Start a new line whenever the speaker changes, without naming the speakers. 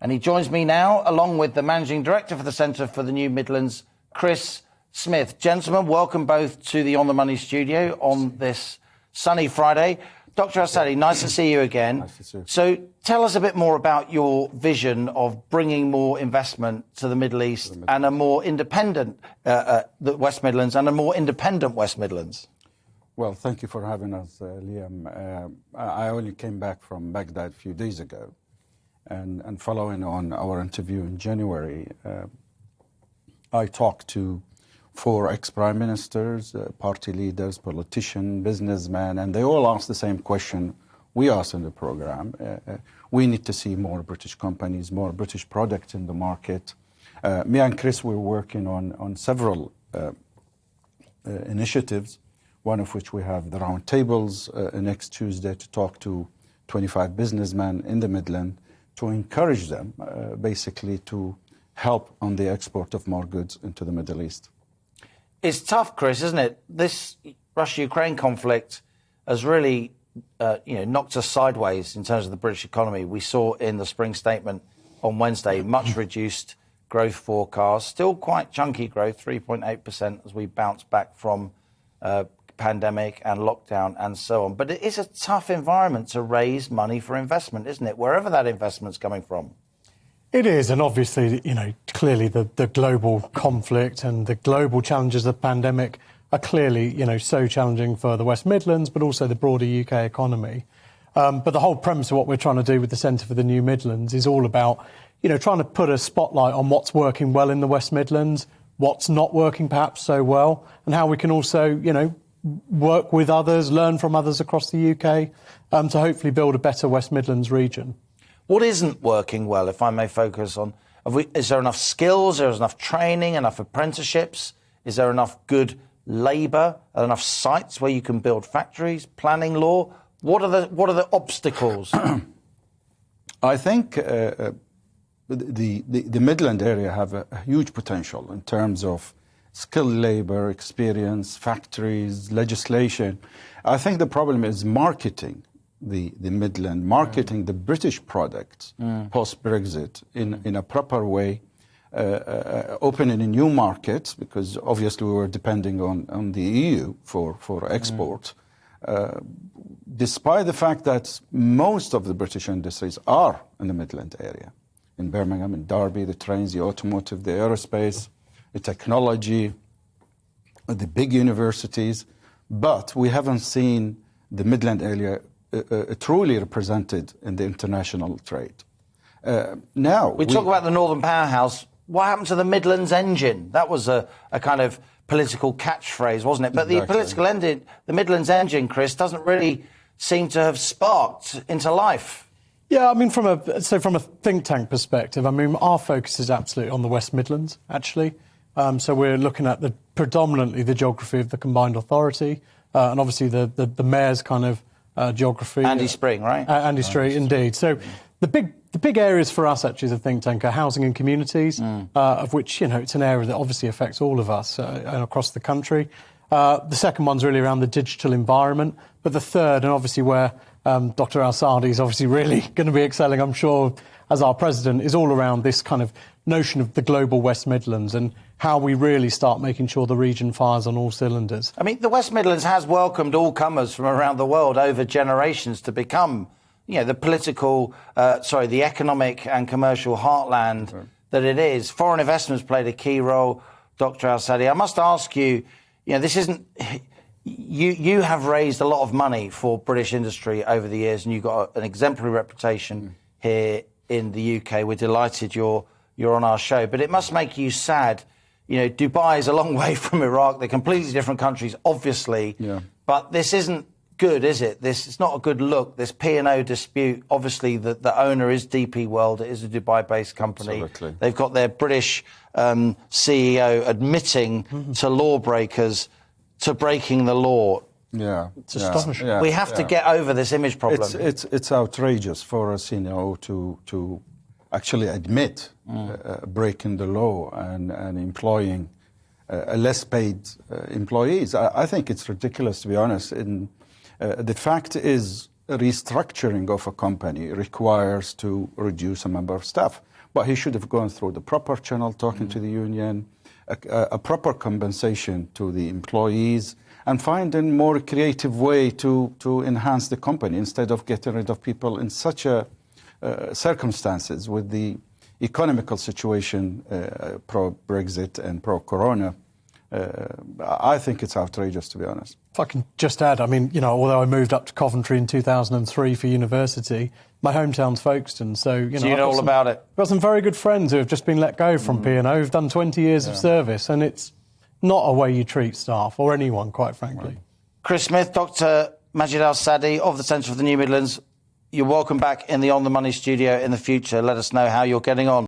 And he joins me now, along with the Managing Director for the Centre for the New Midlands, Chris Smith. Gentlemen, welcome both to the On the Money studio on this sunny Friday. Dr. AlSadi, nice to see you again.
Nice to see you.
So tell us a bit more about your vision of bringing more investment to the Middle East and a more independent the West Midlands and a more independent West Midlands.
Well, thank you for having us, Liam. I only came back from Baghdad a few days ago, and following on our interview in January, I talked to 4 ex-prime ministers, party leaders, politicians, businessmen, and they all asked the same question we asked in the program. We need to see more British companies, more British products in the market. Me and Chris were working on several initiatives, one of which we have the roundtables next Tuesday to talk to 25 businessmen in the Midlands to encourage them basically to help on the export of more goods into the Middle East.
It's tough, Chris, isn't it? This Russia-Ukraine conflict has really knocked us sideways in terms of the British economy. We saw in the spring statement on Wednesday much reduced growth forecast, still quite chunky growth, 3.8% as we bounce back from pandemic and lockdown and so on. But it is a tough environment to raise money for investment, isn't it? Wherever that investment's coming from.
It is, and obviously, clearly the global conflict and the global challenges of the pandemic are clearly, so challenging for the West Midlands, but also the broader UK economy. But the whole premise of what we're trying to do with the Centre for the New Midlands is all about, trying to put a spotlight on what's working well in the West Midlands, what's not working perhaps so well, and how we can also, work with others, learn from others across the UK, to hopefully build a better West Midlands region.
What isn't working well, if I may focus on? Is there enough skills? Is there enough training, enough apprenticeships? Is there enough good labour? Are there enough sites where you can build factories? Planning law? What are the obstacles?
I think the Midland area have a huge potential in terms of skilled labour, experience, factories, legislation. I think the problem is marketing. The Midland, marketing the British product post-Brexit in a proper way, opening a new market, because obviously we were depending on the EU for export, despite the fact that most of the British industries are in the Midland area, in Birmingham, in Derby, the trains, the automotive, the aerospace, the technology, the big universities, but we haven't seen the Midland area truly represented in the international trade. Now
we talk about the Northern Powerhouse. What happened to the Midlands engine? That was a kind of political catchphrase, wasn't it? But exactly. The political engine, the Midlands engine, Chris, doesn't really seem to have sparked into life.
Yeah, I mean, from a think tank perspective, our focus is absolutely on the West Midlands, actually. So we're looking at predominantly the geography of the combined authority, and obviously the mayor's kind of geography.
Andy Spring, right?
Andy Street, indeed. So the big areas for us, actually, as a think tank are housing and communities, of which, it's an area that obviously affects all of us and across the country. The second one's really around the digital environment. But the third, and obviously where Dr. AlSadi is obviously really going to be excelling, I'm sure, as our president, is all around this kind of notion of the global West Midlands and how we really start making sure the region fires on all cylinders.
I mean, the West Midlands has welcomed all comers from around the world over generations to become, the economic and commercial heartland that it is. Foreign investment's played a key role, Dr. AlSadi. I must ask you, this isn't... You have raised a lot of money for British industry over the years, and you've got an exemplary reputation here in the UK. We're delighted you're on our show, but it must make you sad. Dubai is a long way from Iraq. They're completely different countries, obviously. Yeah. But this isn't good, is it? It's not a good look. This P&O dispute, obviously, the owner is DP World. It is a Dubai-based company.
Absolutely.
They've got their British CEO admitting to lawbreakers to breaking the law.
Yeah, it's astonishing.
We have to get over this image problem.
It's outrageous for a CEO to actually admit breaking the law and employing less paid employees. I think it's ridiculous, to be honest. The fact is, restructuring of a company requires to reduce a number of staff. But he should have gone through the proper channel, talking to the union, a proper compensation to the employees, and find a more creative way to enhance the company instead of getting rid of people in such a circumstances with the economical situation, pro-Brexit and pro-Corona. I think it's outrageous, to be honest.
If I can just add, I mean, although I moved up to Coventry in 2003 for university, my hometown's Folkestone, so,
So you know all about it.
I've got some very good friends who have just been let go from P&O, who've done 20 years of service, and it's not a way you treat staff, or anyone, quite frankly.
Right.
Chris Smith, Dr. Majid AlSadi of the Centre for the New Midlands, you're welcome back in the On the Money studio in the future. Let us know how you're getting on.